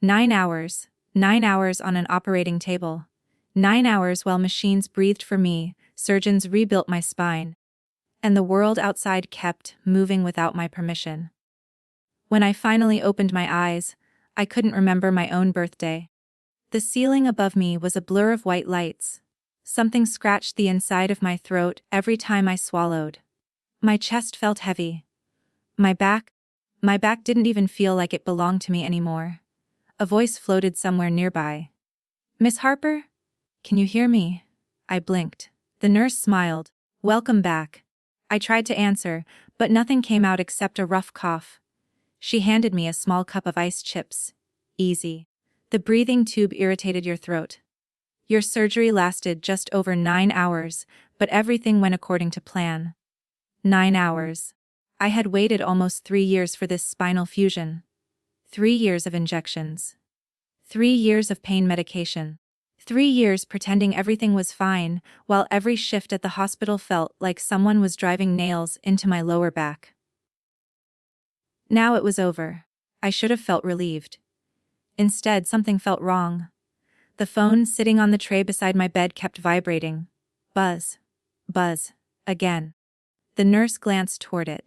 9 hours. 9 hours on an operating table. 9 hours while machines breathed for me, surgeons rebuilt my spine. And the world outside kept moving without my permission. When I finally opened my eyes, I couldn't remember my own birthday. The ceiling above me was a blur of white lights. Something scratched the inside of my throat every time I swallowed. My chest felt heavy. My back didn't even feel like it belonged to me anymore. A voice floated somewhere nearby. "Miss Harper? Can you hear me?" I blinked. The nurse smiled. "Welcome back." I tried to answer, but nothing came out except a rough cough. She handed me a small cup of ice chips. "Easy. The breathing tube irritated your throat. Your surgery lasted just over 9 hours, but everything went according to plan." 9 hours. I had waited almost 3 years for this spinal fusion. 3 years of injections. 3 years of pain medication. 3 years pretending everything was fine, while every shift at the hospital felt like someone was driving nails into my lower back. Now it was over. I should have felt relieved. Instead, something felt wrong. The phone sitting on the tray beside my bed kept vibrating. Buzz. Buzz. Again. The nurse glanced toward it.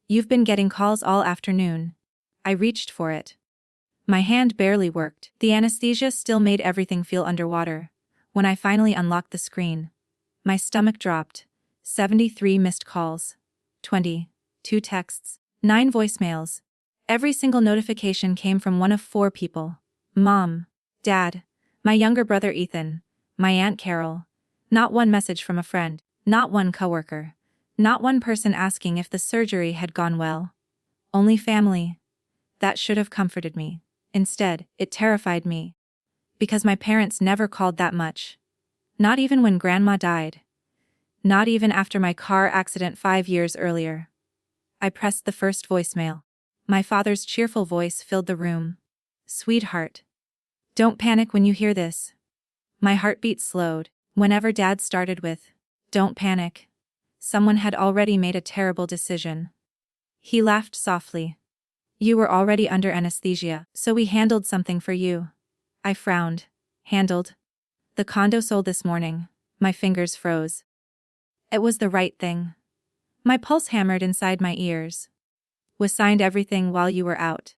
"You've been getting calls all afternoon." I reached for it. My hand barely worked. The anesthesia still made everything feel underwater. When I finally unlocked the screen, my stomach dropped. 73 missed calls. 22 texts. 9 voicemails. Every single notification came from one of 4 people. Mom, Dad, my younger brother Ethan, my Aunt Carol. Not one message from a friend, not one coworker, not one person asking if the surgery had gone well. Only family. That should have comforted me. Instead, it terrified me. Because my parents never called that much. Not even when Grandma died. Not even after my car accident 5 years earlier. I pressed the first voicemail. My father's cheerful voice filled the room. "Sweetheart. Don't panic when you hear this." My heartbeat slowed. Whenever Dad started with, "Don't panic," someone had already made a terrible decision. He laughed softly. "You were already under anesthesia, so we handled something for you." I frowned. Handled? "The condo sold this morning." My fingers froze. It was the right thing. My pulse hammered inside my ears. "We signed everything while you were out.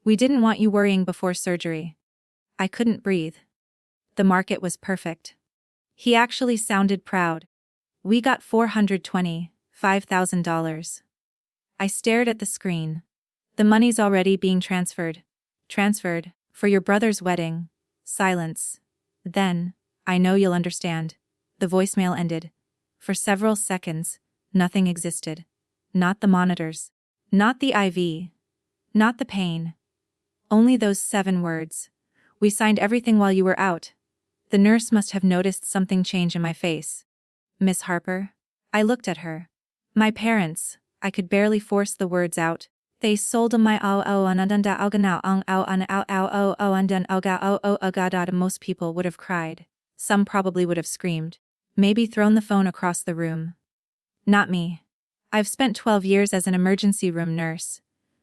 We didn't want you worrying before surgery." I couldn't breathe. The market was perfect. He actually sounded proud. "We got $425,000. I stared at the screen. "The money's already being transferred." "Transferred? For your brother's wedding." Silence. Then, "I know you'll understand." The voicemail ended. For several seconds, nothing existed. Not the monitors. Not the IV. Not the pain. Only those 7 words. "We signed everything while you were out." The nurse must have noticed something change in my face. "Miss Harper?" I looked at her. "My parents," I could barely force the words out. "They sold my Most people would have cried. Some probably would have screamed. Maybe thrown the phone across the room. Not me. I've spent 12 years as an emergency room nurse.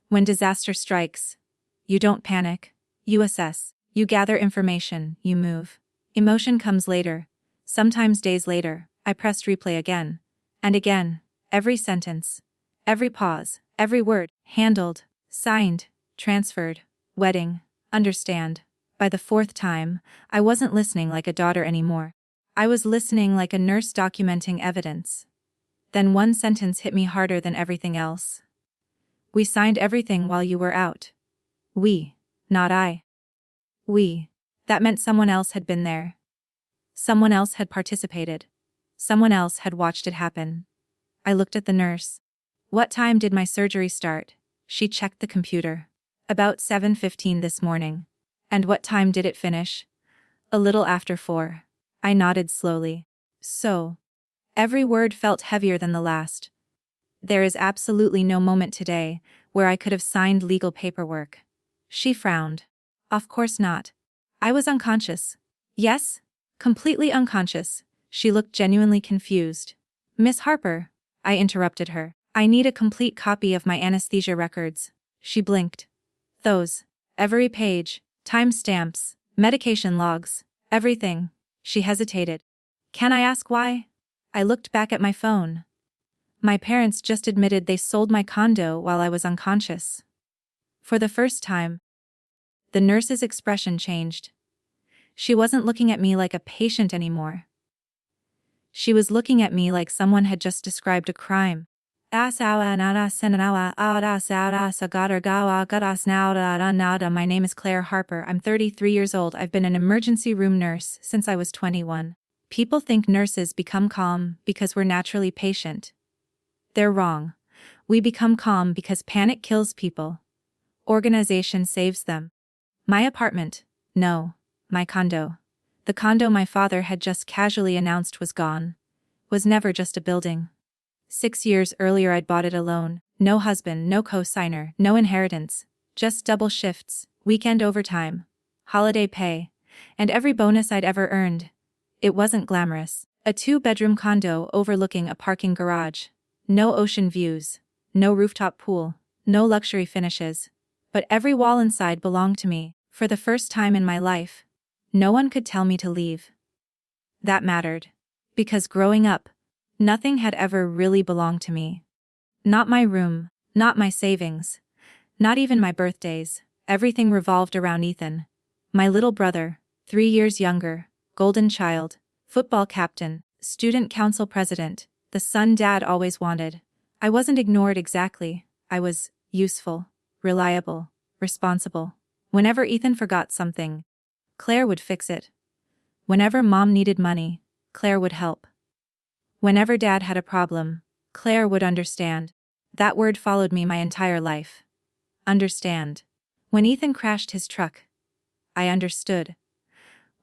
When disaster strikes, you don't panic. You assess. You gather information. You move. Emotion comes later. Sometimes days later." I pressed replay again. And again. Every sentence. Every pause. Every word. Handled. Signed. Transferred. Wedding. Understand. By the 4th time, I wasn't listening like a daughter anymore. I was listening like a nurse documenting evidence. Then one sentence hit me harder than everything else. "We signed everything while you were out." We. Not I. We. That meant someone else had been there. Someone else had participated. Someone else had watched it happen. I looked at the nurse. "What time did my surgery start?" She checked the computer. "About 7:15 this morning." "And what time did it finish?" "A little after 4. I nodded slowly. "So." Every word felt heavier than the last. "There is absolutely no moment today where I could have signed legal paperwork." She frowned. "Of course not. I was unconscious." "Yes? Completely unconscious." She looked genuinely confused. "Miss Harper," I interrupted her, "I need a complete copy of my anesthesia records." She blinked. "Those. Every page. Timestamps, medication logs, everything. She hesitated. Can I ask why? I looked back at my phone. My parents just admitted they sold my condo while I was unconscious. For the first time, the nurse's expression changed. She wasn't looking at me like a patient anymore. She was looking at me like someone had just described a crime. My name is Claire Harper. I'm 33 years old. I've been an emergency room nurse since I was 21. People think nurses become calm because we're naturally patient. They're wrong. We become calm because panic kills people. Organization saves them. My apartment. No, my condo. The condo my father had just casually announced was gone. Was never just a building. 6 years earlier I'd bought it alone. No husband, no co-signer, no inheritance. Just double shifts, weekend overtime, holiday pay, and every bonus I'd ever earned. It wasn't glamorous. A 2-bedroom condo overlooking a parking garage. No ocean views. No rooftop pool. No luxury finishes. But every wall inside belonged to me, for the first time in my life. No one could tell me to leave. That mattered. Because growing up, nothing had ever really belonged to me. Not my room, not my savings, not even my birthdays. Everything revolved around Ethan. My little brother, 3 years younger, golden child, football captain, student council president, the son Dad always wanted. I wasn't ignored exactly. I was useful, reliable, responsible. Whenever Ethan forgot something, Claire would fix it. Whenever Mom needed money, Claire would help. Whenever Dad had a problem, Claire would understand. That word followed me my entire life. Understand. When Ethan crashed his truck, I understood.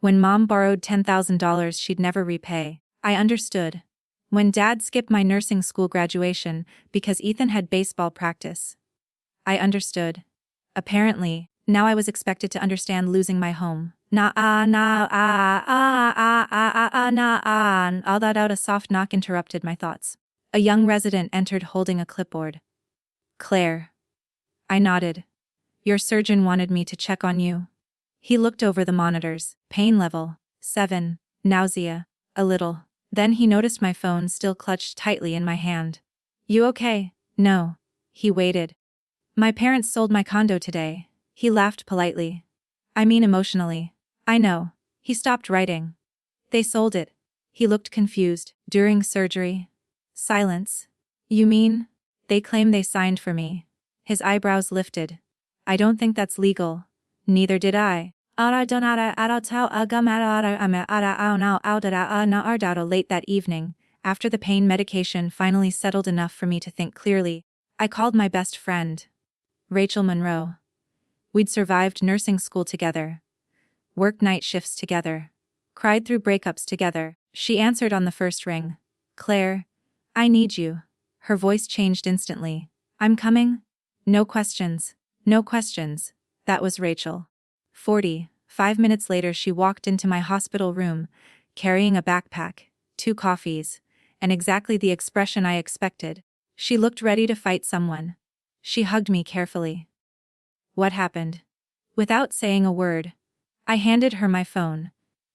When Mom borrowed $10,000 she'd never repay, I understood. When Dad skipped my nursing school graduation because Ethan had baseball practice, I understood. Apparently, now I was expected to understand losing my home. All that out, a soft knock interrupted my thoughts. A young resident entered holding a clipboard. Claire. I nodded. Your surgeon wanted me to check on you. He looked over the monitors. Pain level, 7. Nausea, a little. Then he noticed my phone still clutched tightly in my hand. You okay? No. He waited. My parents sold my condo today. He laughed politely. I mean emotionally. I know. He stopped writing. They sold it. He looked confused. During surgery. Silence. You mean? They claim they signed for me. His eyebrows lifted. I don't think that's legal. Neither did I. Late that evening, after the pain medication finally settled enough for me to think clearly, I called my best friend, Rachel Monroe. We'd survived nursing school together. Worked night shifts together. Cried through breakups together. She answered on the first ring. Claire, I need you. Her voice changed instantly. I'm coming? No questions. No questions. That was Rachel. 5 minutes later she walked into my hospital room, carrying a backpack, 2 coffees, and exactly the expression I expected. She looked ready to fight someone. She hugged me carefully. What happened? Without saying a word, I handed her my phone.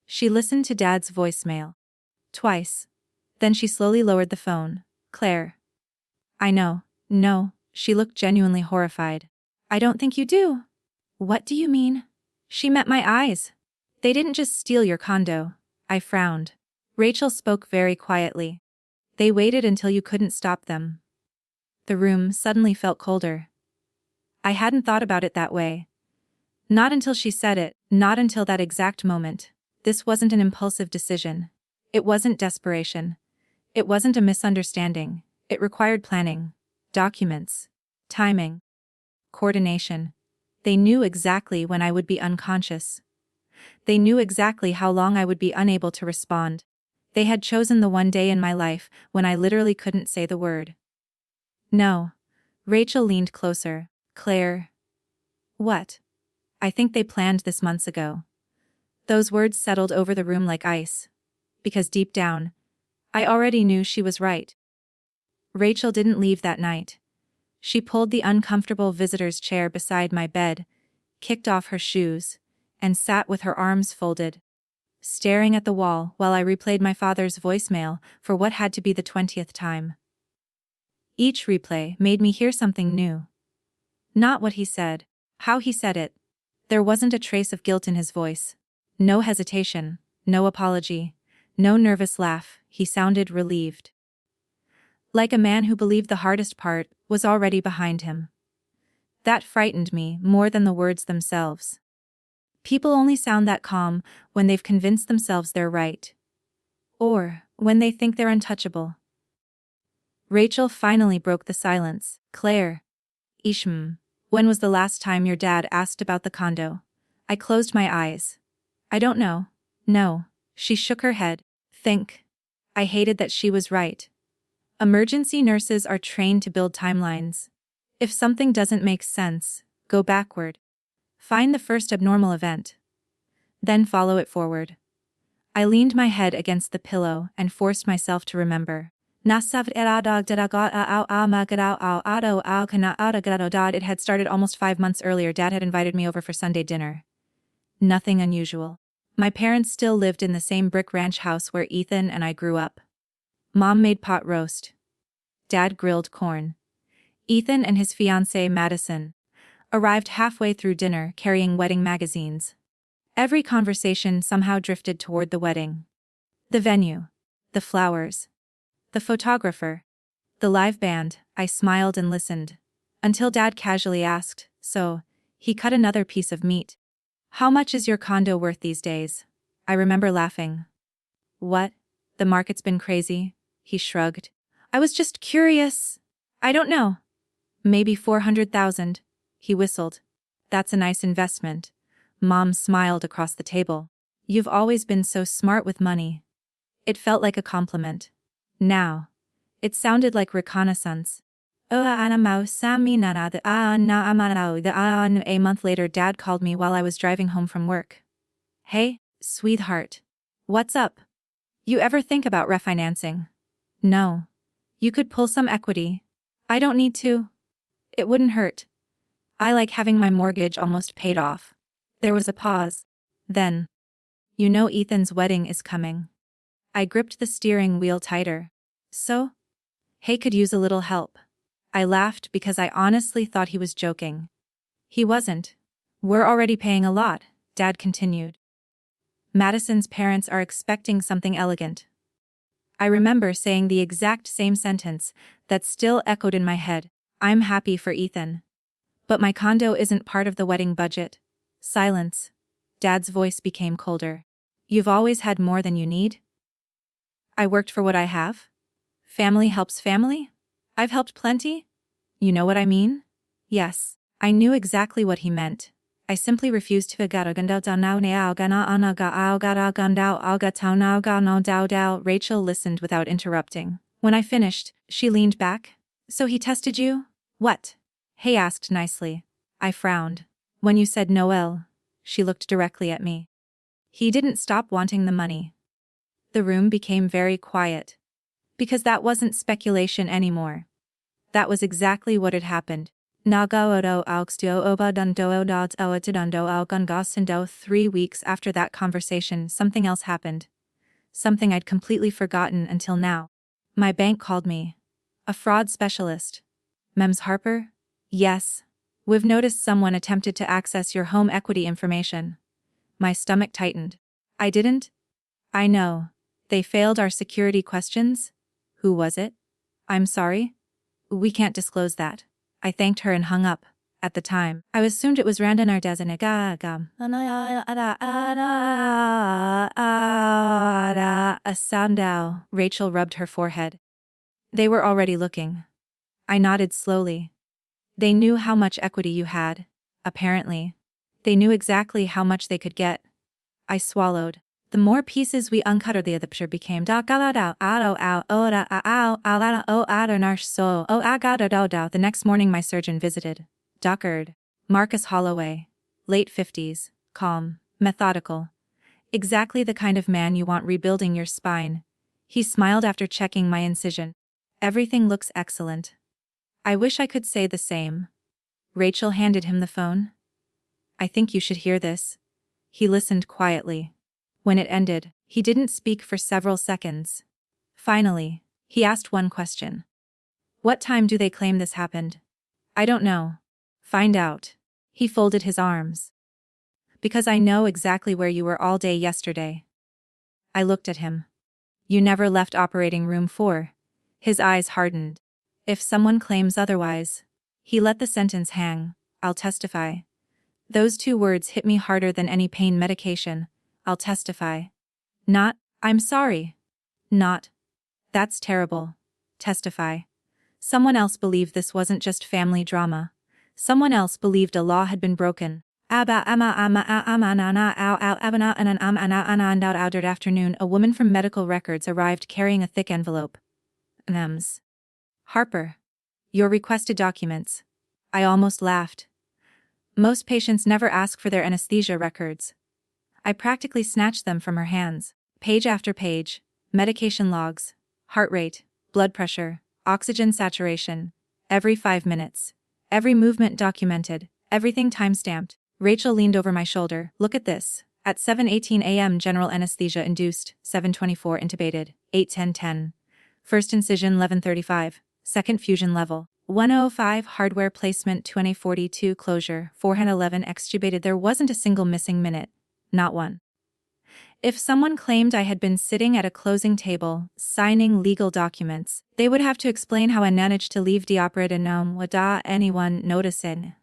She listened to Dad's voicemail. Twice. Then she slowly lowered the phone. Claire. I know. No. She looked genuinely horrified. I don't think you do. What do you mean? She met my eyes. They didn't just steal your condo. I frowned. Rachel spoke very quietly. They waited until you couldn't stop them. The room suddenly felt colder. I hadn't thought about it that way. Not until she said it, not until that exact moment. This wasn't an impulsive decision. It wasn't desperation. It wasn't a misunderstanding. It required planning, documents, timing, coordination. They knew exactly when I would be unconscious. They knew exactly how long I would be unable to respond. They had chosen the one day in my life when I literally couldn't say the word. No. Rachel leaned closer. Claire. What? I think they planned this months ago. Those words settled over the room like ice. Because deep down, I already knew she was right. Rachel didn't leave that night. She pulled the uncomfortable visitor's chair beside my bed, kicked off her shoes, and sat with her arms folded, staring at the wall while I replayed my father's voicemail for what had to be the 20th time. Each replay made me hear something new. Not what he said, how he said it. There wasn't a trace of guilt in his voice. No hesitation, no apology, no nervous laugh. He sounded relieved. Like a man who believed the hardest part was already behind him. That frightened me more than the words themselves. People only sound that calm when they've convinced themselves they're right. Or when they think they're untouchable. Rachel finally broke the silence. Claire. Isham. When was the last time your dad asked about the condo? I closed my eyes. I don't know. No. She shook her head. Think. I hated that she was right. Emergency nurses are trained to build timelines. If something doesn't make sense, go backward. Find the first abnormal event. Then follow it forward. I leaned my head against the pillow and forced myself to remember. It had started almost 5 months earlier. Dad had invited me over for Sunday dinner. Nothing unusual. My parents still lived in the same brick ranch house where Ethan and I grew up. Mom made pot roast. Dad grilled corn. Ethan and his fiancée, Madison, arrived halfway through dinner carrying wedding magazines. Every conversation somehow drifted toward the wedding. The venue. The flowers. The photographer. The live band. I smiled and listened. Until Dad casually asked, so, he cut another piece of meat. How much is your condo worth these days? I remember laughing. What? The market's been crazy? He shrugged. I was just curious. I don't know. Maybe 400,000. He whistled. That's a nice investment. Mom smiled across the table. You've always been so smart with money. It felt like a compliment. Now, it sounded like reconnaissance. A month later, Dad called me while I was driving home from work. Hey, sweetheart. What's up? You ever think about refinancing? No. You could pull some equity. I don't need to. It wouldn't hurt. I like having my mortgage almost paid off. There was a pause. Then, you know Ethan's wedding is coming. I gripped the steering wheel tighter. So? Hey, could use a little help. I laughed because I honestly thought he was joking. He wasn't. We're already paying a lot, Dad continued. Madison's parents are expecting something elegant. I remember saying the exact same sentence that still echoed in my head. I'm happy for Ethan. But my condo isn't part of the wedding budget. Silence. Dad's voice became colder. You've always had more than you need? I worked for what I have? Family helps family? I've helped plenty? You know what I mean? Yes. I knew exactly what he meant. I simply refused to Rachel listened without interrupting. When I finished, she leaned back. So he tested you? What? Hay asked nicely. I frowned. When you said Noel, she looked directly at me. He didn't stop wanting the money. The room became very quiet. Because that wasn't speculation anymore. That was exactly what had happened. 3 weeks after that conversation, something else happened. Something I'd completely forgotten until now. My bank called me. A fraud specialist. Mems Harper? Yes. We've noticed someone attempted to access your home equity information. My stomach tightened. I didn't? I know. They failed our security questions? Who was it? I'm sorry? We can't disclose that. I thanked her and hung up. At the time, I assumed it was Randan Ardezanagam. A soundao. Rachel rubbed her forehead. They were already looking. I nodded slowly. They knew how much equity you had, apparently. They knew exactly how much they could get. I swallowed. The more pieces we uncovered, the picture became the next morning my surgeon visited. Dr. Marcus Holloway. Late 50s, calm, methodical. Exactly the kind of man you want rebuilding your spine. He smiled after checking my incision. Everything looks excellent. I wish I could say the same. Rachel handed him the phone. I think you should hear this. He listened quietly. When it ended, he didn't speak for several seconds. Finally, he asked one question. What time do they claim this happened? I don't know. Find out. He folded his arms. Because I know exactly where you were all day yesterday. I looked at him. You never left operating room 4. His eyes hardened. If someone claims otherwise. He let the sentence hang. I'll testify. Those 2 words hit me harder than any pain medication. I'll testify. Not, I'm sorry. Not, that's terrible. Testify. Someone else believed this wasn't just family drama. Someone else believed a law had been broken. Afternoon, a woman from medical records arrived carrying a thick envelope. Nems. Harper. Your requested documents. I almost laughed. Most patients never ask for their anesthesia records. I practically snatched them from her hands. Page after page. Medication logs. Heart rate. Blood pressure. Oxygen saturation. Every 5 minutes. Every movement documented. Everything time-stamped. Rachel leaned over my shoulder. Look at this. At 7:18 a.m. general anesthesia induced. 7:24 intubated. 8:10. First incision 11:35. Second fusion level. 1:05 hardware placement 20:42 closure. 411 extubated. There wasn't a single missing minute. Not one. If someone claimed I had been sitting at a closing table, signing legal documents, they would have to explain how I managed to leave the operating room without anyone noticing.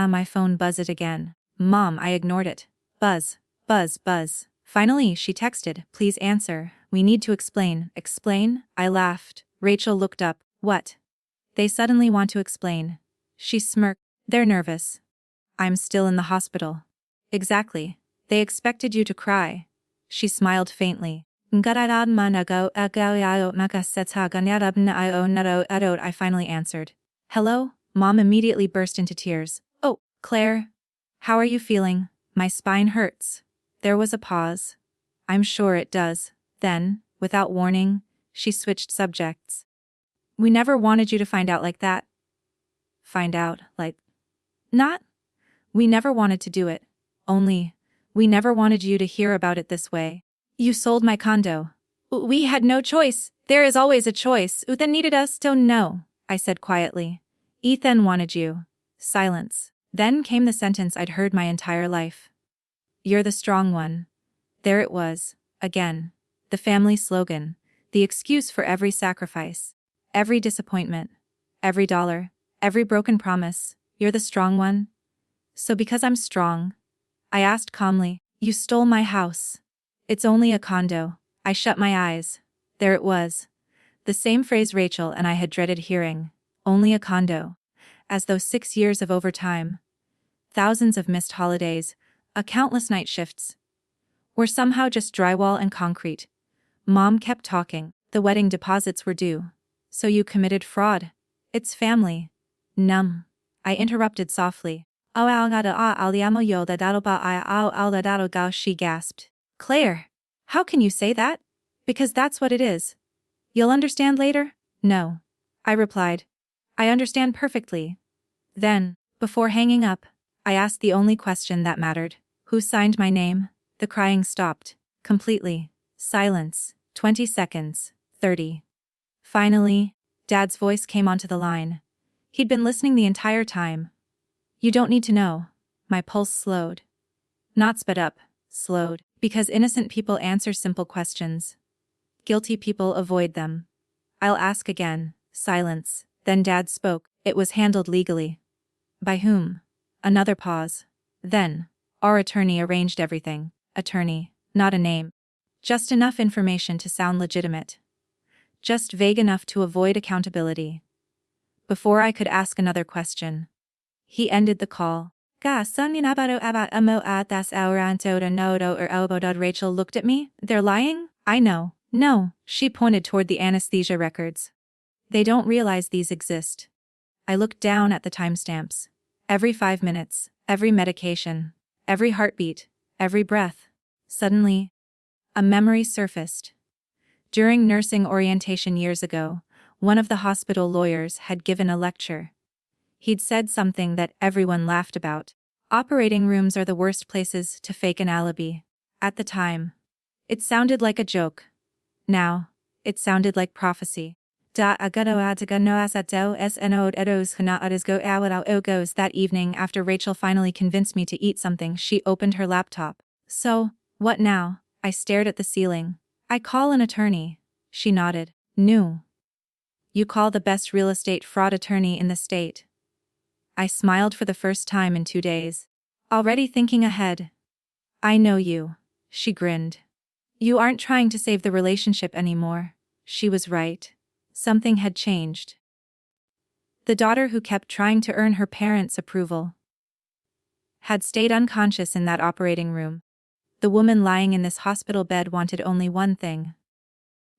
My phone buzzed again. Mom, I ignored it. Buzz, buzz, buzz. Finally, she texted, please answer. We need to explain. Explain? I laughed. Rachel looked up. What? They suddenly want to explain. She smirked. They're nervous. I'm still in the hospital. Exactly. They expected you to cry. She smiled faintly. I finally answered. Hello? Mom immediately burst into tears. Oh, Claire. How are you feeling? My spine hurts. There was a pause. I'm sure it does. Then, without warning, she switched subjects. We never wanted you to find out like that. Find out, like... Not? We never wanted to do it. Only, we never wanted you to hear about it this way. You sold my condo. We had no choice. There is always a choice. Ethan needed us to know, I said quietly. Ethan wanted you. Silence. Then came the sentence I'd heard my entire life. You're the strong one. There it was, again. The family slogan. The excuse for every sacrifice. Every disappointment. Every dollar. Every broken promise. You're the strong one. So because I'm strong, I asked calmly, you stole my house. It's only a condo. I shut my eyes. There it was. The same phrase Rachel and I had dreaded hearing. Only a condo. As though 6 years of overtime, thousands of missed holidays, countless night shifts, were somehow just drywall and concrete. Mom kept talking. The wedding deposits were due. So you committed fraud. It's family. Numb. I interrupted softly. She gasped. Claire, how can you say that? Because that's what it is. You'll understand later? No. I replied. I understand perfectly. Then, before hanging up, I asked the only question that mattered. Who signed my name? The crying stopped. Completely. Silence. 20 seconds. 30. Finally, Dad's voice came onto the line. He'd been listening the entire time. You don't need to know. My pulse slowed. Not sped up, slowed, because innocent people answer simple questions. Guilty people avoid them. I'll ask again. Silence. Then Dad spoke. It was handled legally. By whom? Another pause. Then, our attorney arranged everything. Attorney, not a name. Just enough information to sound legitimate. Just vague enough to avoid accountability. Before I could ask another question, he ended the call. Rachel looked at me. They're lying? I know. No, she pointed toward the anesthesia records. They don't realize these exist. I looked down at the timestamps. Every 5 minutes, every medication, every heartbeat, every breath. Suddenly, a memory surfaced. During nursing orientation years ago, one of the hospital lawyers had given a lecture. He'd said something that everyone laughed about. Operating rooms are the worst places to fake an alibi. At the time, it sounded like a joke. Now, it sounded like prophecy. That evening, after Rachel finally convinced me to eat something, she opened her laptop. So, what now? I stared at the ceiling. I call an attorney. She nodded. No. You call the best real estate fraud attorney in the state. I smiled for the first time in 2 days. Already thinking ahead. I know you. She grinned. You aren't trying to save the relationship anymore. She was right. Something had changed. The daughter who kept trying to earn her parents' approval had stayed unconscious in that operating room. The woman lying in this hospital bed wanted only one thing.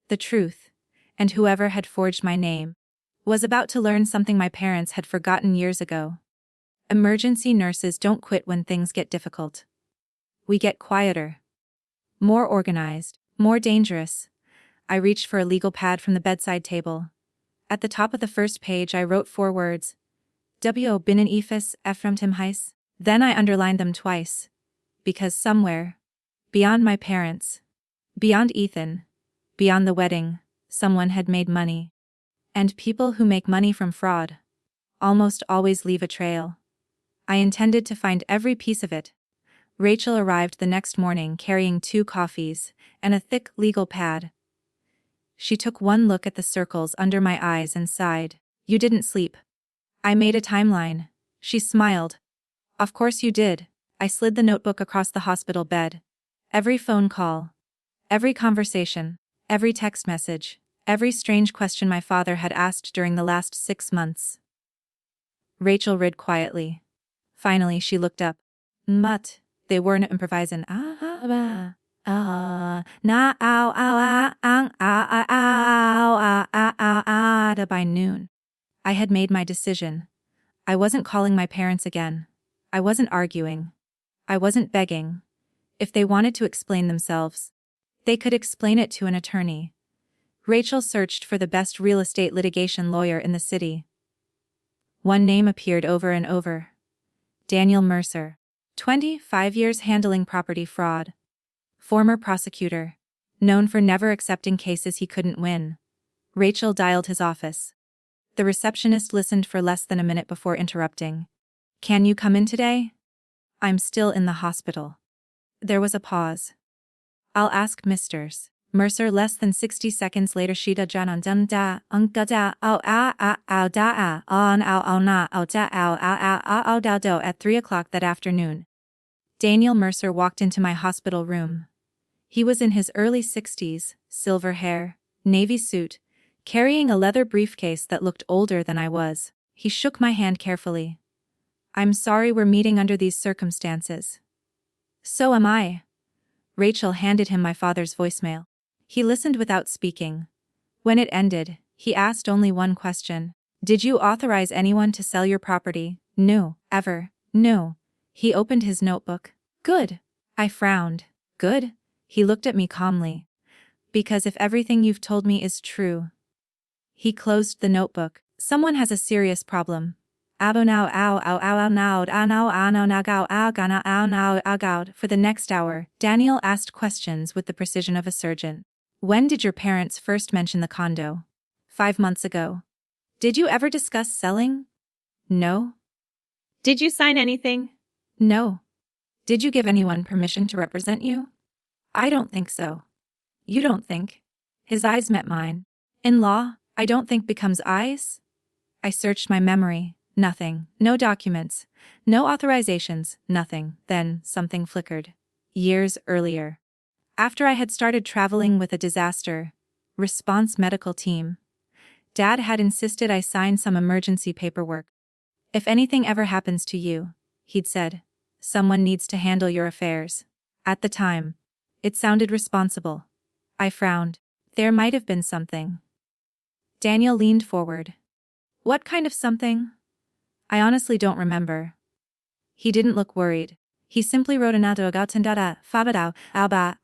The truth. And whoever had forged my name was about to learn something my parents had forgotten years ago. Emergency nurses don't quit when things get difficult. We get quieter. More organized. More dangerous. I reached for a legal pad from the bedside table. At the top of the first page I wrote 4 words. W binnen ifis efram tim heis. Then I underlined them twice. Because somewhere, beyond my parents, beyond Ethan, beyond the wedding, someone had made money. And people who make money from fraud almost always leave a trail. I intended to find every piece of it. Rachel arrived the next morning carrying 2 coffees and a thick legal pad. She took one look at the circles under my eyes and sighed. You didn't sleep. I made a timeline. She smiled. Of course you did. I slid the notebook across the hospital bed. Every phone call. Every conversation. Every text message. Every strange question my father had asked during the last 6 months. Rachel read quietly. Finally she looked up. But they weren't improvising. By noon, I had made my decision. I wasn't calling my parents again. I wasn't arguing. I wasn't begging. If they wanted to explain themselves, they could explain it to an attorney. Rachel searched for the best real estate litigation lawyer in the city. One name appeared over and over. Daniel Mercer. 25 years handling property fraud. Former prosecutor. Known for never accepting cases he couldn't win. Rachel dialed his office. The receptionist listened for less than a minute before interrupting. Can you come in today? I'm still in the hospital. There was a pause. I'll ask Mr. Mercer. Less than 60 seconds later shida janan dum da unga da au a au da a on au na au da au da do. At 3 o'clock that afternoon, Daniel Mercer walked into my hospital room. He was in his early 60s, silver hair, navy suit, carrying a leather briefcase that looked older than I was. He shook my hand carefully. I'm sorry we're meeting under these circumstances. So am I. Rachel handed him my father's voicemail. He listened without speaking. When it ended, he asked only one question. Did you authorize anyone to sell your property? No. Ever? No. He opened his notebook. Good. I frowned. Good? He looked at me calmly. Because if everything you've told me is true. He closed the notebook. Someone has a serious problem. For the next hour, Daniel asked questions with the precision of a surgeon. When did your parents first mention the condo? 5 months ago. Did you ever discuss selling? No. Did you sign anything? No. Did you give anyone permission to represent you? I don't think so. You don't think? His eyes met mine. In law, I don't think becomes eyes? I searched my memory. Nothing. No documents. No authorizations. Nothing. Then something flickered. Years earlier. After I had started traveling with a disaster response medical team, Dad had insisted I sign some emergency paperwork. If anything ever happens to you, he'd said, someone needs to handle your affairs. At the time, it sounded responsible. I frowned. There might have been something. Daniel leaned forward. What kind of something? I honestly don't remember. He didn't look worried. He simply wrote another gautendada fabadao alba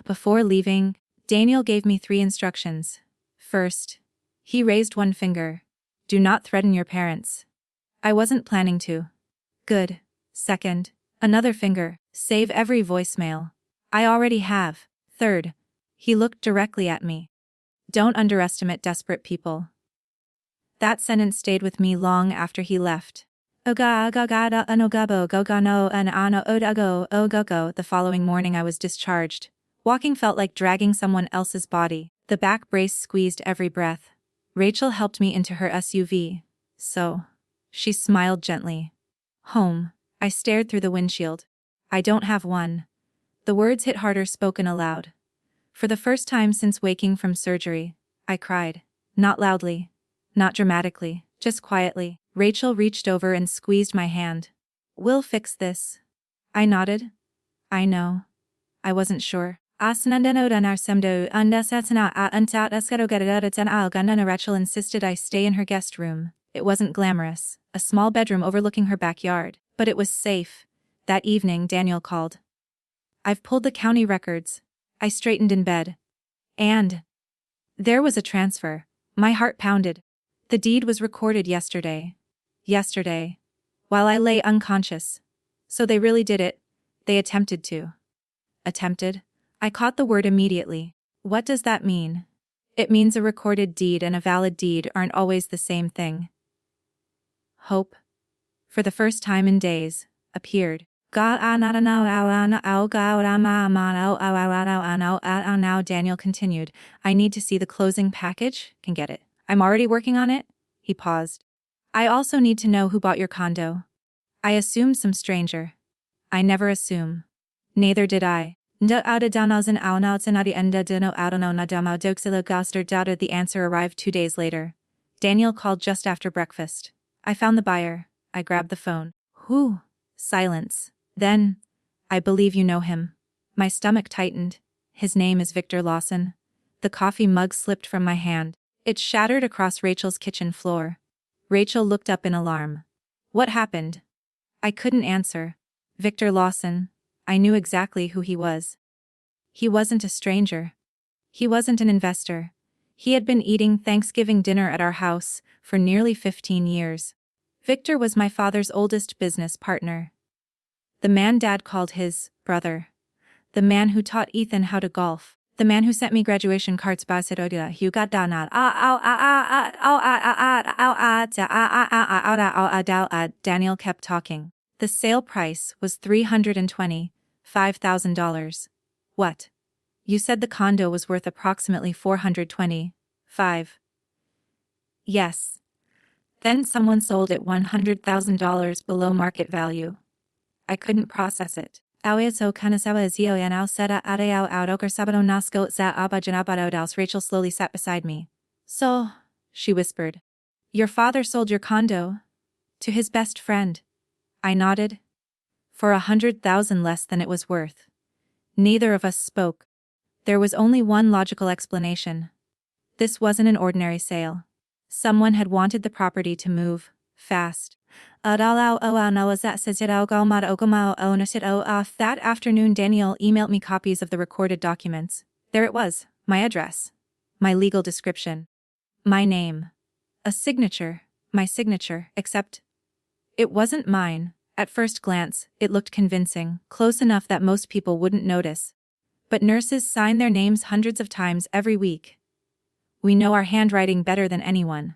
before leaving. Daniel gave me 3 instructions. First, He raised one finger. Do not threaten your parents. I wasn't planning to. Good. Second. Another finger. Save every voicemail. I already have. Third. He looked directly at me. Don't underestimate desperate people. That sentence stayed with me long after he left. The following morning I was discharged. Walking felt like dragging someone else's body. The back brace squeezed every breath. Rachel helped me into her SUV. So. She smiled gently. Home. I stared through the windshield. I don't have one. The words hit harder spoken aloud. For the first time since waking from surgery, I cried. Not loudly. Not dramatically, just quietly. Rachel reached over and squeezed my hand. We'll fix this. I nodded. I know. I wasn't sure. Rachel insisted I stay in her guest room. It wasn't glamorous, a small bedroom overlooking her backyard, but it was safe. That evening Daniel called. I've pulled the county records. I straightened in bed. And there was a transfer. My heart pounded. The deed was recorded yesterday. Yesterday. While I lay unconscious. So they really did it. They attempted to. Attempted? I caught the word immediately. What does that mean? It means a recorded deed and a valid deed aren't always the same thing. Hope, for the first time in days, appeared. Now Daniel continued. I need to see the closing package. Can get it. I'm already working on it. He paused. I also need to know who bought your condo. I assumed some stranger. I never assume. Neither did I. The answer arrived 2 days later. Daniel called just after breakfast. I found the buyer. I grabbed the phone. Who? Silence. Then, I believe you know him. My stomach tightened. His name is Victor Lawson. The coffee mug slipped from my hand. It shattered across Rachel's kitchen floor. Rachel looked up in alarm. What happened? I couldn't answer. Victor Lawson. I knew exactly who he was. He wasn't a stranger. He wasn't an investor. He had been eating Thanksgiving dinner at our house for nearly 15 years. Victor was my father's oldest business partner. The man Dad called his brother. The man who taught Ethan how to golf. The man who sent me graduation cards. Daniel kept talking. The sale price was $325,000. What? You said the condo was worth approximately $425,000. Yes. Then someone sold it $100,000 below market value. I couldn't process it. Rachel slowly sat beside me. So, she whispered. Your father sold your condo? To his best friend. I nodded. For $100,000 less than it was worth. Neither of us spoke. There was only one logical explanation. This wasn't an ordinary sale. Someone had wanted the property to move, fast. That afternoon Daniel emailed me copies of the recorded documents. There it was, my address. My legal description. My name. A signature, my signature, except it wasn't mine. At first glance, it looked convincing, close enough that most people wouldn't notice. But nurses sign their names hundreds of times every week. We know our handwriting better than anyone.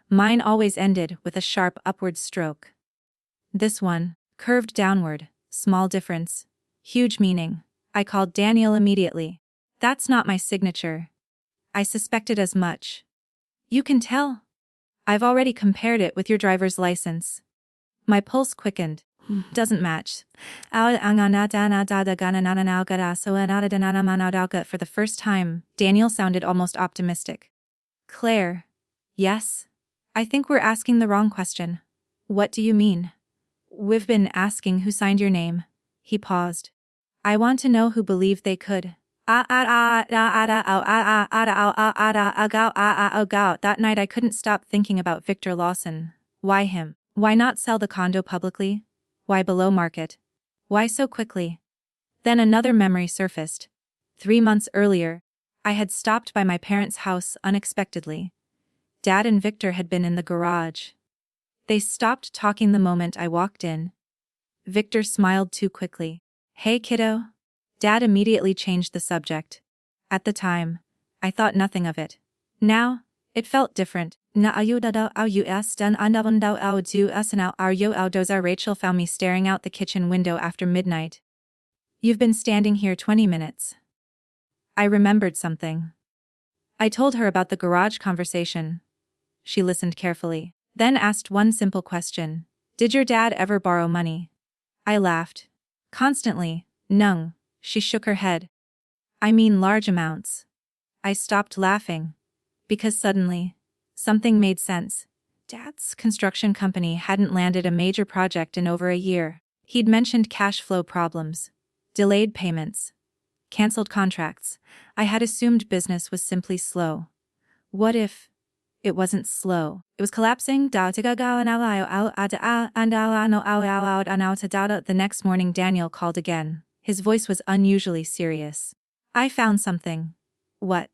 Mine always ended with a sharp upward stroke. This one, curved downward, small difference, huge meaning. I called Daniel immediately. That's not my signature. I suspected as much. You can tell. I've already compared it with your driver's license. My pulse quickened. Doesn't match. For the first time, Daniel sounded almost optimistic. Claire. Yes? I think we're asking the wrong question. What do you mean? We've been asking who signed your name. He paused. I want to know who believed they could. That night I couldn't stop thinking about Victor Lawson. Why him? Why not sell the condo publicly? Why below market? Why so quickly? Then another memory surfaced. 3 months earlier, I had stopped by my parents' house unexpectedly. Dad and Victor had been in the garage. They stopped talking the moment I walked in. Victor smiled too quickly. "Hey kiddo." Dad immediately changed the subject. At the time, I thought nothing of it. Now, it felt different. Rachel found me staring out the kitchen window after midnight. "You've been standing here 20 minutes. I remembered something. I told her about the garage conversation. She listened carefully, then asked one simple question. "Did your dad ever borrow money?" I laughed. "Constantly, no." She shook her head. "I mean large amounts." I stopped laughing. Because suddenly, something made sense. Dad's construction company hadn't landed a major project in over a year. He'd mentioned cash flow problems, delayed payments, canceled contracts. I had assumed business was simply slow. What if it wasn't slow? It was collapsing. The next morning Daniel called again. His voice was unusually serious. "I found something." "What?"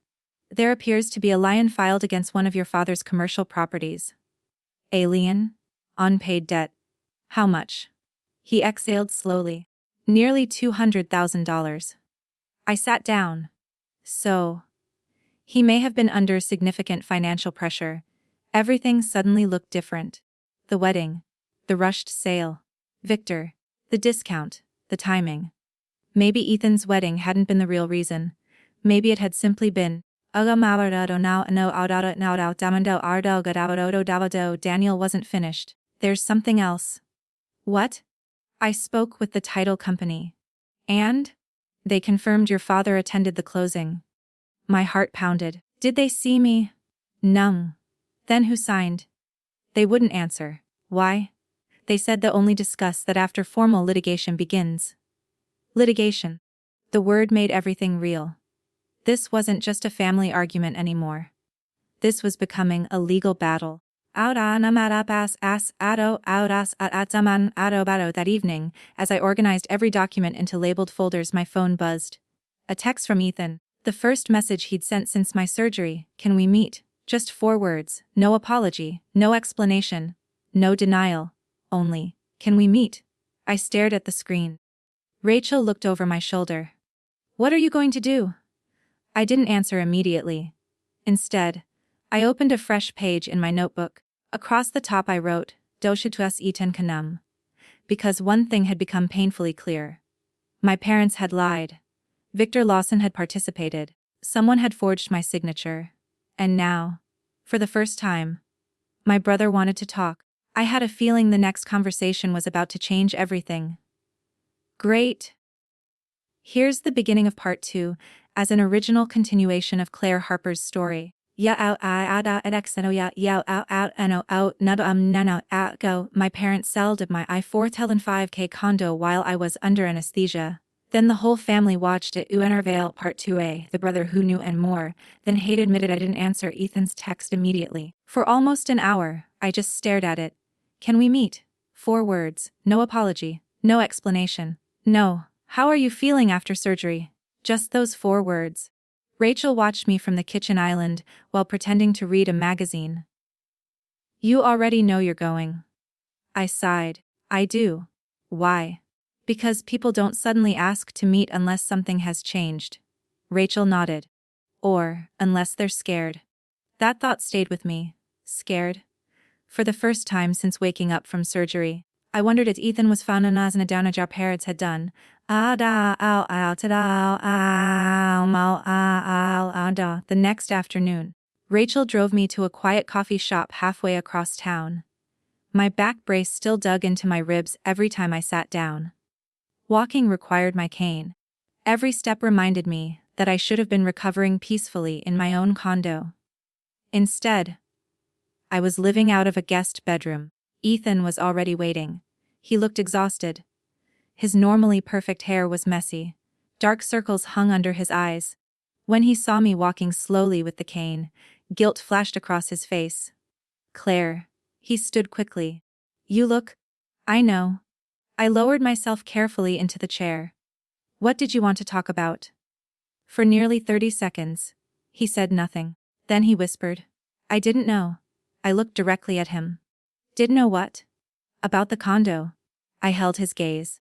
"There appears to be a lion filed against one of your father's commercial properties." "Alien?" "Unpaid debt." "How much?" He exhaled slowly. "Nearly $200,000. I sat down. So, he may have been under significant financial pressure. Everything suddenly looked different. The wedding, the rushed sale, Victor, the discount, the timing. Maybe Ethan's wedding hadn't been the real reason. Maybe it had simply been. Daniel wasn't finished. "There's something else." "What?" "I spoke with the title company. And? They confirmed your father attended the closing." My heart pounded. "Did they see me?" "No." "Then who signed?" They wouldn't answer. "Why?" They said they'll only discuss that after formal litigation begins. Litigation. The word made everything real. This wasn't just a family argument anymore. This was becoming a legal battle. That evening, as I organized every document into labeled folders, my phone buzzed. A text from Ethan. The first message he'd sent since my surgery. "Can we meet?" Just 4 words. No apology, no explanation, no denial. Only, "Can we meet?" I stared at the screen. Rachel looked over my shoulder. "What are you going to do?" I didn't answer immediately. Instead, I opened a fresh page in my notebook. Across the top I wrote, "Doshitus Etan Kanum." Because one thing had become painfully clear. My parents had lied. Victor Lawson had participated. Someone had forged my signature. And now, for the first time, my brother wanted to talk. I had a feeling the next conversation was about to change everything. Great. Here's the beginning of part 2, as an original continuation of Claire Harper's story. My parents sold my I-4,5K condo while I was under anesthesia. Then the whole family watched it. Unravel Part 2a, the brother who knew and more. Then Haidt admitted I didn't answer Ethan's text immediately. For almost an hour, I just stared at it. "Can we meet?" 4 words, no apology, no explanation. No. "How are you feeling after surgery?" Just those 4 words. Rachel watched me from the kitchen island while pretending to read a magazine. "You already know you're going." I sighed. "I do." "Why?" "Because people don't suddenly ask to meet unless something has changed." Rachel nodded. "Or, unless they're scared." That thought stayed with me. Scared? For the first time since waking up from surgery, I wondered if Ethan was found as a damage our parents had done. The next afternoon, Rachel drove me to a quiet coffee shop halfway across town. My back brace still dug into my ribs every time I sat down. Walking required my cane. Every step reminded me that I should have been recovering peacefully in my own condo. Instead, I was living out of a guest bedroom. Ethan was already waiting. He looked exhausted. His normally perfect hair was messy. Dark circles hung under his eyes. When he saw me walking slowly with the cane, guilt flashed across his face. "Claire." He stood quickly. "You look—" "I know." I lowered myself carefully into the chair. "What did you want to talk about?" For nearly 30 seconds, he said nothing. Then he whispered, "I didn't know. I looked directly at him. Did know what? About the condo. I held his gaze.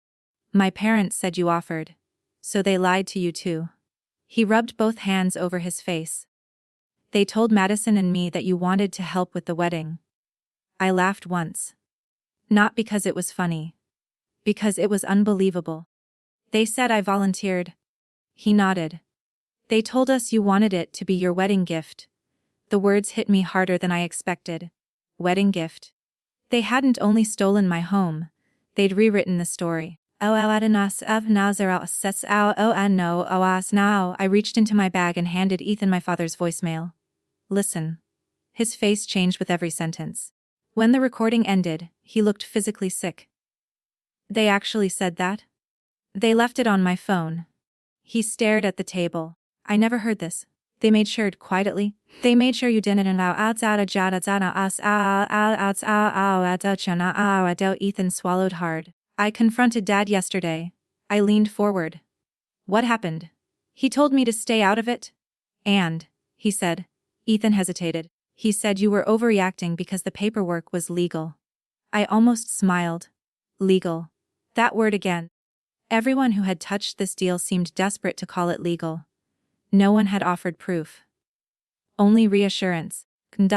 My parents said you offered. So they lied to you too. He rubbed both hands over his face. They told Madison and me that you wanted to help with the wedding. I laughed once. Not because it was funny. Because it was unbelievable. They said I volunteered. He nodded. They told us you wanted it to be your wedding gift. The words hit me harder than I expected. Wedding gift. They hadn't only stolen my home, they'd rewritten the story. Now. I reached into my bag and handed Ethan my father's voicemail. Listen. His face changed with every sentence. When the recording ended, he looked physically sick. They actually said that? They left it on my phone. He stared at the table. I never heard this. They made sure quietly. They made sure you didn't allow us. Ethan swallowed hard. I confronted Dad yesterday. I leaned forward. What happened? He told me to stay out of it. And, he said. Ethan hesitated. He said you were overreacting because the paperwork was legal. I almost smiled. Legal. That word again. Everyone who had touched this deal seemed desperate to call it legal. No one had offered proof. Only reassurance. I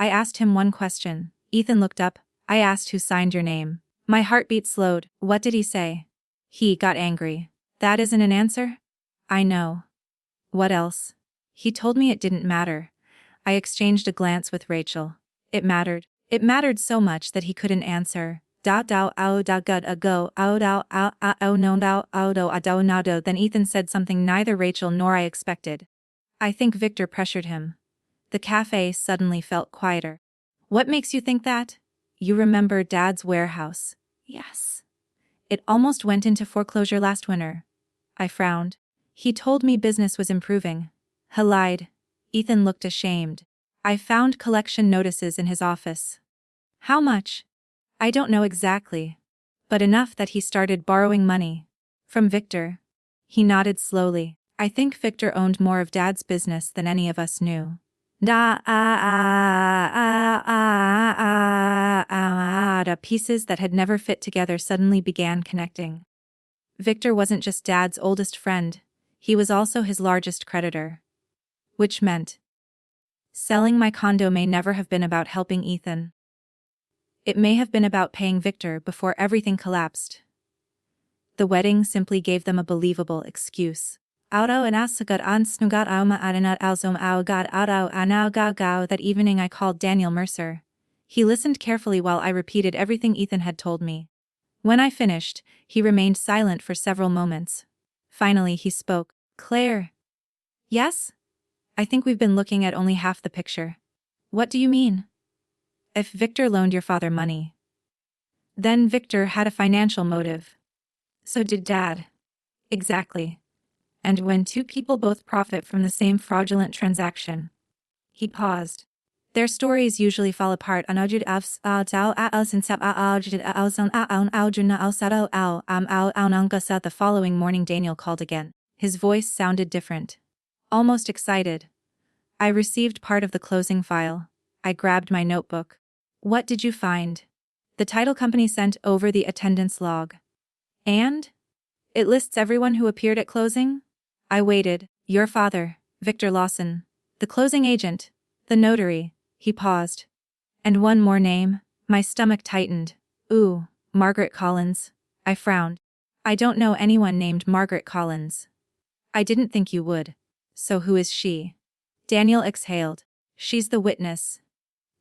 asked him one question. Ethan looked up. I asked who signed your name. My heartbeat slowed. What did he say? He got angry. That isn't an answer? I know. What else? He told me it didn't matter. I exchanged a glance with Rachel. It mattered. It mattered so much that he couldn't answer. Then Ethan said something neither Rachel nor I expected. I think Victor pressured him. The cafe suddenly felt quieter. What makes you think that? You remember Dad's warehouse. Yes. It almost went into foreclosure last winter. I frowned. He told me business was improving. He lied. Ethan looked ashamed. I found collection notices in his office. How much? I don't know exactly. But enough that he started borrowing money. From Victor. He nodded slowly. I think Victor owned more of Dad's business than any of us knew. Pieces that had never fit together suddenly began connecting. Victor wasn't just Dad's oldest friend, he was also his largest creditor. Which meant selling my condo may never have been about helping Ethan. It may have been about paying Victor before everything collapsed. The wedding simply gave them a believable excuse. That evening I called Daniel Mercer. He listened carefully while I repeated everything Ethan had told me. When I finished, he remained silent for several moments. Finally he spoke. Claire. Yes? I think we've been looking at only half the picture. What do you mean? If Victor loaned your father money, then Victor had a financial motive. So did Dad. Exactly. And when two people both profit from the same fraudulent transaction. He paused. Their stories usually fall apart. The following morning Daniel called again. His voice sounded different. Almost excited. I received part of the closing file. I grabbed my notebook. What did you find? The title company sent over the attendance log. And? It lists everyone who appeared at closing? I waited. Your father, Victor Lawson. The closing agent. The notary. He paused. And one more name. My stomach tightened. Ooh, Margaret Collins. I frowned. I don't know anyone named Margaret Collins. I didn't think you would. So who is she? Daniel exhaled. She's the witness.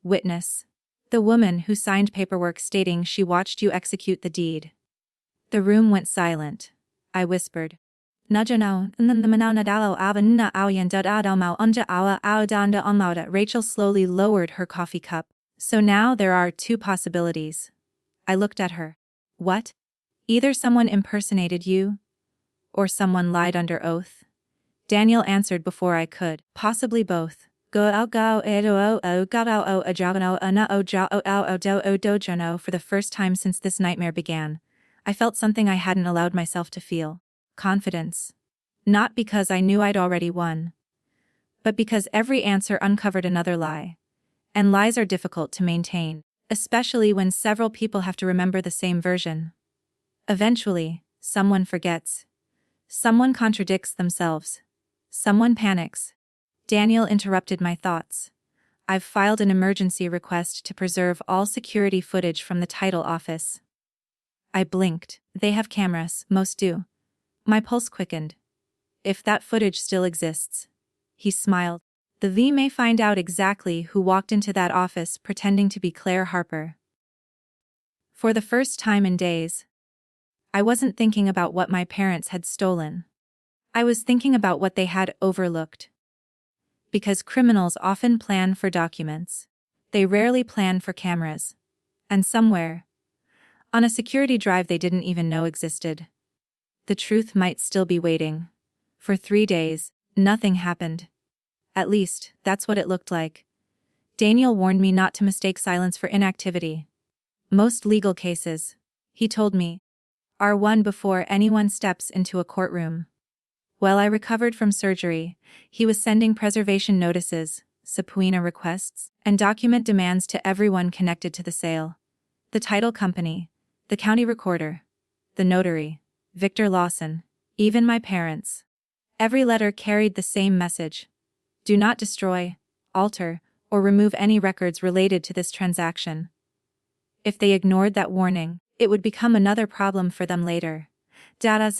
Witness. The woman who signed paperwork stating she watched you execute the deed. The room went silent. I whispered. Rachel slowly lowered her coffee cup. So now there are two possibilities. I looked at her. What? Either someone impersonated you, or someone lied under oath. Daniel answered before I could. Possibly both. For the first time since this nightmare began, I felt something I hadn't allowed myself to feel. Confidence. Not because I knew I'd already won, but because every answer uncovered another lie. And lies are difficult to maintain, especially when several people have to remember the same version. Eventually, someone forgets. Someone contradicts themselves. Someone panics. Daniel interrupted my thoughts. I've filed an emergency request to preserve all security footage from the title office. I blinked. They have cameras, most do. My pulse quickened. If that footage still exists. He smiled. The V may find out exactly who walked into that office pretending to be Claire Harper. For the first time in days, I wasn't thinking about what my parents had stolen. I was thinking about what they had overlooked. Because criminals often plan for documents. They rarely plan for cameras. And somewhere, on a security drive they didn't even know existed, the truth might still be waiting. For 3 days, nothing happened. At least, that's what it looked like. Daniel warned me not to mistake silence for inactivity. Most legal cases, he told me, are won before anyone steps into a courtroom. While I recovered from surgery, he was sending preservation notices, subpoena requests, and document demands to everyone connected to the sale. The title company, the county recorder, the notary, Victor Lawson, even my parents. Every letter carried the same message. Do not destroy, alter, or remove any records related to this transaction. If they ignored that warning, it would become another problem for them later. Rachel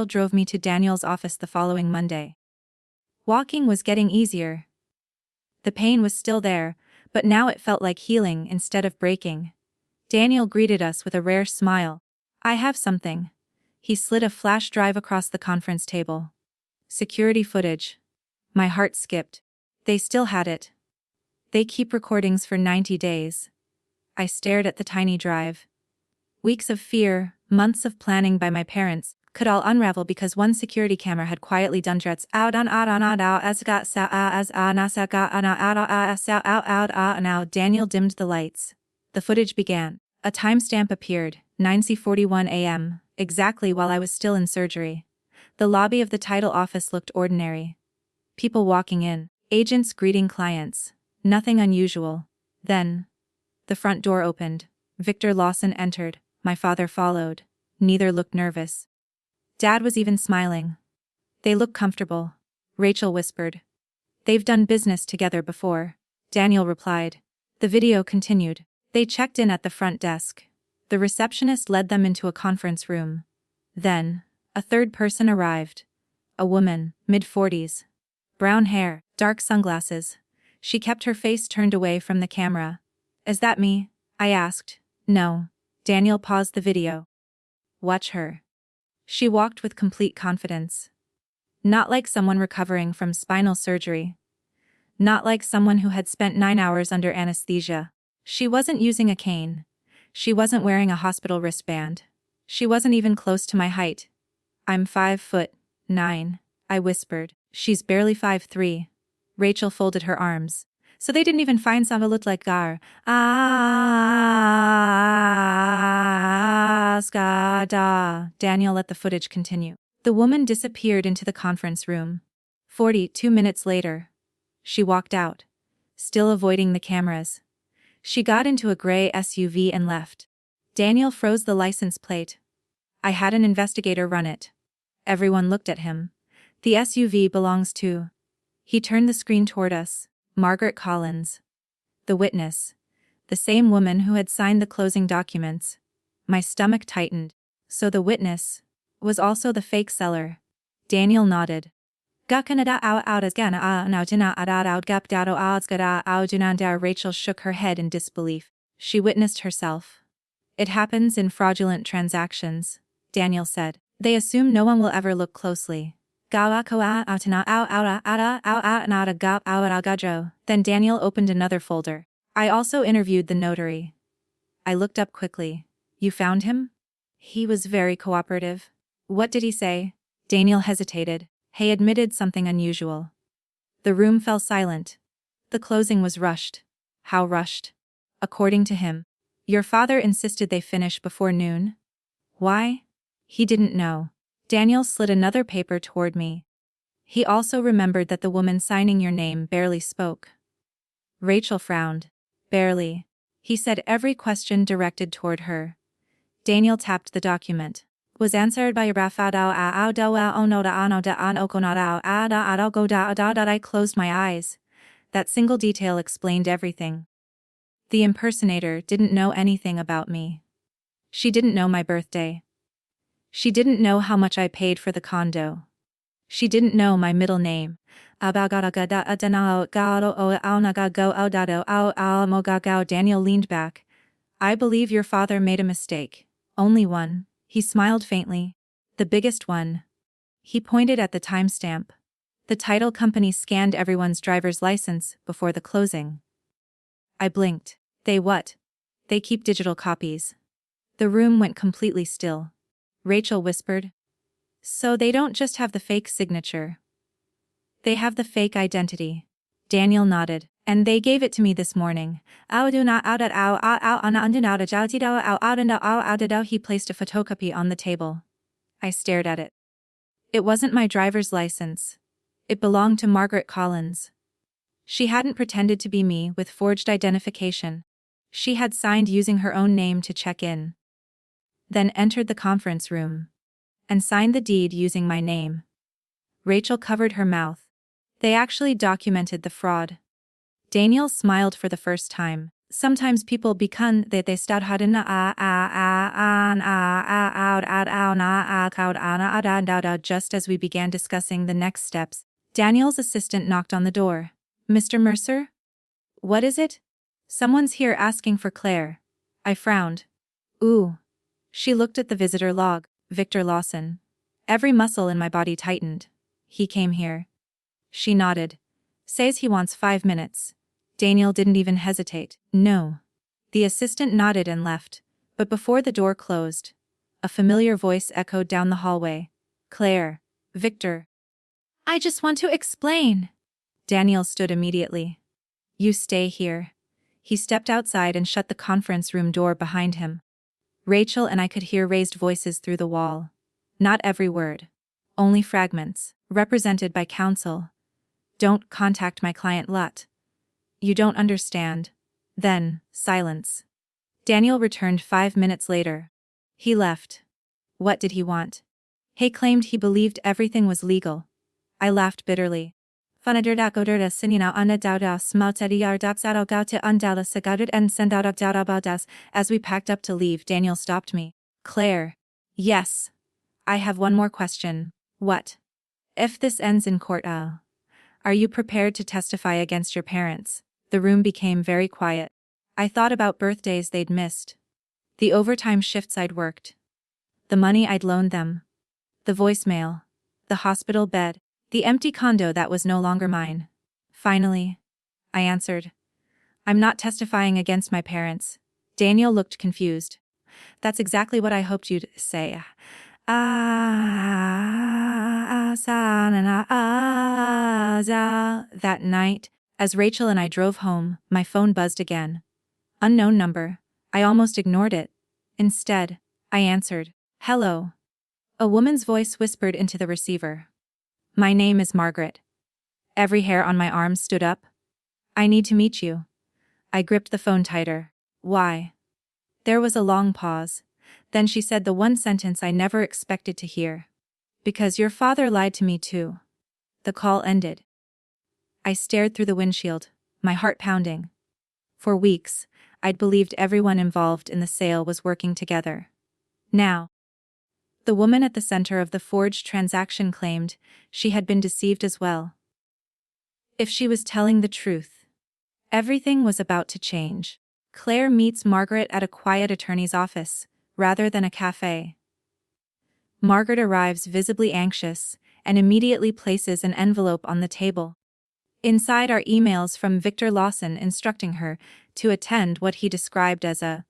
drove me to Daniel's office the following Monday. Walking was getting easier. The pain was still there, but now it felt like healing instead of breaking. Daniel greeted us with a rare smile. I have something. He slid a flash drive across the conference table. Security footage. My heart skipped. They still had it. They keep recordings for 90 days. I stared at the tiny drive. Weeks of fear, months of planning by my parents, could all unravel because one security camera had quietly done threats out on now. Daniel dimmed the lights. The footage began. A timestamp appeared, 9:41 a.m., exactly while I was still in surgery. The lobby of the title office looked ordinary. People walking in, agents greeting clients. Nothing unusual. Then, the front door opened. Victor Lawson entered. My father followed. Neither looked nervous. Dad was even smiling. They look comfortable, Rachel whispered. They've done business together before, Daniel replied. The video continued. They checked in at the front desk. The receptionist led them into a conference room. Then, a third person arrived. A woman, mid-40s. Brown hair, dark sunglasses. She kept her face turned away from the camera. Is that me? I asked. No. Daniel paused the video. Watch her. She walked with complete confidence. Not like someone recovering from spinal surgery. Not like someone who had spent 9 hours under anesthesia. She wasn't using a cane. She wasn't wearing a hospital wristband. She wasn't even close to my height. I'm 5'9", I whispered. She's barely 5'3". Rachel folded her arms. So they didn't even find someone who looked like Gar. Daniel let the footage continue. The woman disappeared into the conference room. 42 minutes later, she walked out, still avoiding the cameras. She got into a gray SUV and left. Daniel froze the license plate. I had an investigator run it. Everyone looked at him. The SUV belongs to... He turned the screen toward us. Margaret Collins. The witness. The same woman who had signed the closing documents. My stomach tightened. So the witness was also the fake seller. Daniel nodded. Rachel shook her head in disbelief. She witnessed herself. It happens in fraudulent transactions, Daniel said. They assume no one will ever look closely. Then Daniel opened another folder. I also interviewed the notary. I looked up quickly. You found him? He was very cooperative. What did he say? Daniel hesitated. He admitted something unusual. The room fell silent. The closing was rushed. How rushed? According to him. Your father insisted they finish before noon? Why? He didn't know. Daniel slid another paper toward me. He also remembered that the woman signing your name barely spoke. Rachel frowned. Barely. He said every question directed toward her. Daniel tapped the document. Was answered by I closed my eyes. That single detail explained everything. The impersonator didn't know anything about me. She didn't know my birthday. She didn't know how much I paid for the condo. She didn't know my middle name. Daniel leaned back. I believe your father made a mistake. Only one. He smiled faintly. The biggest one. He pointed at the timestamp. The title company scanned everyone's driver's license before the closing. I blinked. They what? They keep digital copies. The room went completely still. Rachel whispered. So they don't just have the fake signature. They have the fake identity. Daniel nodded. And they gave it to me this morning. He placed a photocopy on the table. I stared at it. It wasn't my driver's license. It belonged to Margaret Collins. She hadn't pretended to be me with forged identification. She had signed using her own name to check in. Then entered the conference room. And signed the deed using my name. Rachel covered her mouth. They actually documented the fraud. Daniel smiled for the first time. Sometimes people become that they start just as we began discussing the next steps. Daniel's assistant knocked on the door. Mr. Mercer? What is it? Someone's here asking for Claire. I frowned. Ooh. She looked at the visitor log. Victor Lawson. Every muscle in my body tightened. He came here. She nodded. Says he wants 5 minutes. Daniel didn't even hesitate. No. The assistant nodded and left, but before the door closed, a familiar voice echoed down the hallway. Claire. Victor. I just want to explain. Daniel stood immediately. You stay here. He stepped outside and shut the conference room door behind him. Rachel and I could hear raised voices through the wall. Not every word. Only fragments, represented by counsel. Don't contact my client Lut. You don't understand. Then, silence. Daniel returned 5 minutes later. He left. What did he want? He claimed he believed everything was legal. I laughed bitterly. As we packed up to leave, Daniel stopped me. Claire. Yes. I have one more question. What? If this ends in court, are you prepared to testify against your parents? The room became very quiet. I thought about birthdays they'd missed. The overtime shifts I'd worked. The money I'd loaned them. The voicemail. The hospital bed. The empty condo that was no longer mine. Finally, I answered. I'm not testifying against my parents. Daniel looked confused. That's exactly what I hoped you'd say. That night, as Rachel and I drove home, my phone buzzed again. Unknown number. I almost ignored it. Instead, I answered. Hello. A woman's voice whispered into the receiver. My name is Margaret. Every hair on my arm stood up. I need to meet you. I gripped the phone tighter. Why? There was a long pause. Then she said the one sentence I never expected to hear. Because your father lied to me too. The call ended. I stared through the windshield, my heart pounding. For weeks, I'd believed everyone involved in the sale was working together. Now, the woman at the center of the forged transaction claimed she had been deceived as well. If she was telling the truth, everything was about to change. Claire meets Margaret at a quiet attorney's office, rather than a cafe. Margaret arrives visibly anxious and immediately places an envelope on the table. Inside are emails from Victor Lawson instructing her to attend what he described as a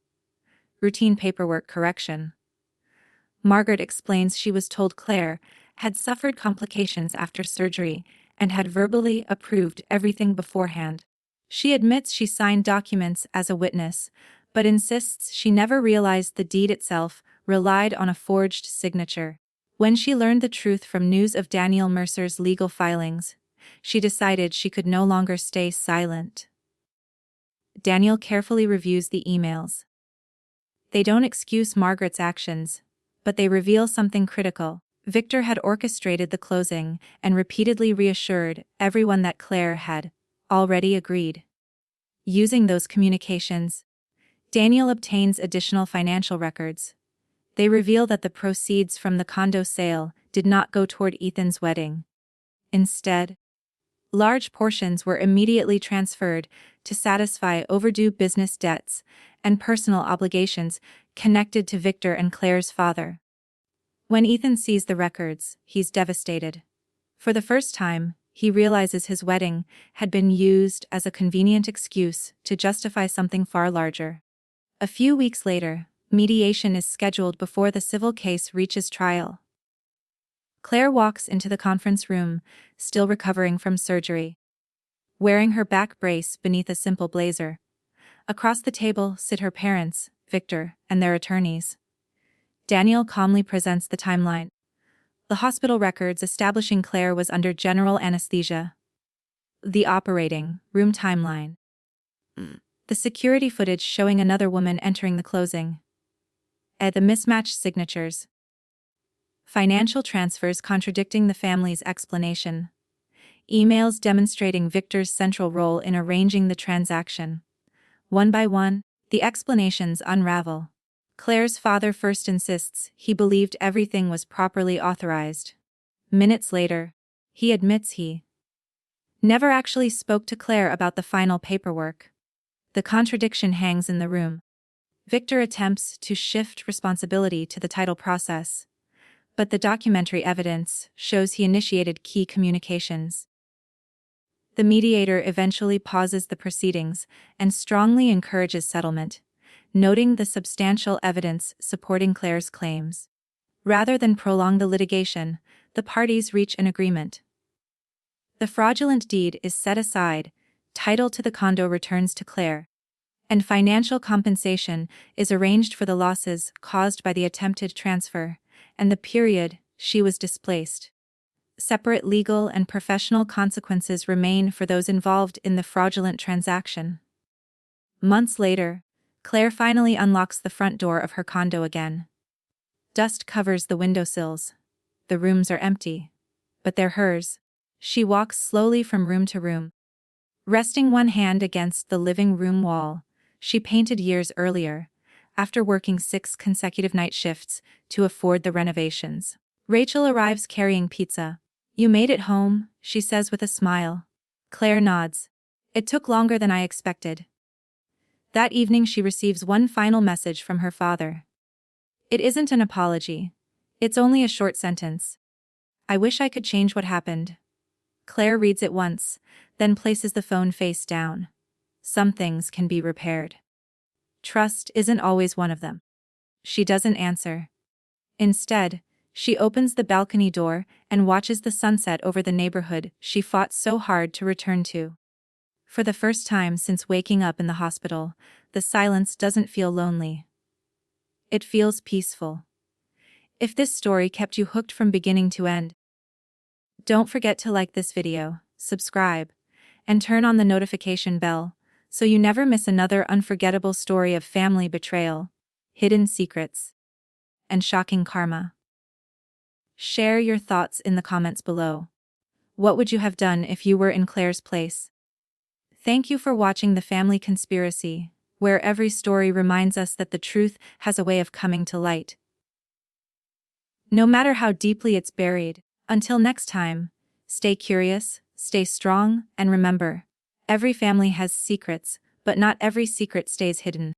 routine paperwork correction. Margaret explains she was told Claire had suffered complications after surgery and had verbally approved everything beforehand. She admits she signed documents as a witness, but insists she never realized the deed itself relied on a forged signature. When she learned the truth from news of Daniel Mercer's legal filings, she decided she could no longer stay silent. Daniel carefully reviews the emails. They don't excuse Margaret's actions, but they reveal something critical. Victor had orchestrated the closing and repeatedly reassured everyone that Claire had already agreed. Using those communications, Daniel obtains additional financial records. They reveal that the proceeds from the condo sale did not go toward Ethan's wedding. Instead, large portions were immediately transferred to satisfy overdue business debts and personal obligations connected to Victor and Claire's father. When Ethan sees the records, he's devastated. For the first time, he realizes his wedding had been used as a convenient excuse to justify something far larger. A few weeks later, mediation is scheduled before the civil case reaches trial. Claire walks into the conference room, still recovering from surgery. Wearing her back brace beneath a simple blazer. Across the table sit her parents, Victor, and their attorneys. Daniel calmly presents the timeline. The hospital records establishing Claire was under general anesthesia. The operating room timeline. The security footage showing another woman entering the closing. The mismatched signatures. Financial transfers contradicting the family's explanation. Emails demonstrating Victor's central role in arranging the transaction. One by one, the explanations unravel. Claire's father first insists he believed everything was properly authorized. Minutes later, he admits he never actually spoke to Claire about the final paperwork. The contradiction hangs in the room. Victor attempts to shift responsibility to the title process, but the documentary evidence shows he initiated key communications. The mediator eventually pauses the proceedings and strongly encourages settlement, noting the substantial evidence supporting Claire's claims. Rather than prolong the litigation, the parties reach an agreement. The fraudulent deed is set aside, title to the condo returns to Claire, and financial compensation is arranged for the losses caused by the attempted transfer and the period she was displaced. Separate legal and professional consequences remain for those involved in the fraudulent transaction. Months later, Claire finally unlocks the front door of her condo again. Dust covers the windowsills. The rooms are empty, but they're hers. She walks slowly from room to room. Resting one hand against the living room wall, she painted years earlier, after working 6 consecutive night shifts to afford the renovations. Rachel arrives carrying pizza. "You made it home," she says with a smile. Claire nods. "It took longer than I expected." That evening she receives one final message from her father. It isn't an apology. It's only a short sentence. "I wish I could change what happened." Claire reads it once, then places the phone face down. Some things can be repaired. Trust isn't always one of them. She doesn't answer. Instead, she opens the balcony door and watches the sunset over the neighborhood she fought so hard to return to. For the first time since waking up in the hospital, the silence doesn't feel lonely. It feels peaceful. If this story kept you hooked from beginning to end, don't forget to like this video, subscribe, and turn on the notification bell so you never miss another unforgettable story of family betrayal, hidden secrets, and shocking karma. Share your thoughts in the comments below. What would you have done if you were in Claire's place? Thank you for watching The Family Conspiracy, where every story reminds us that the truth has a way of coming to light. No matter how deeply it's buried, until next time, stay curious, stay strong, and remember, every family has secrets, but not every secret stays hidden.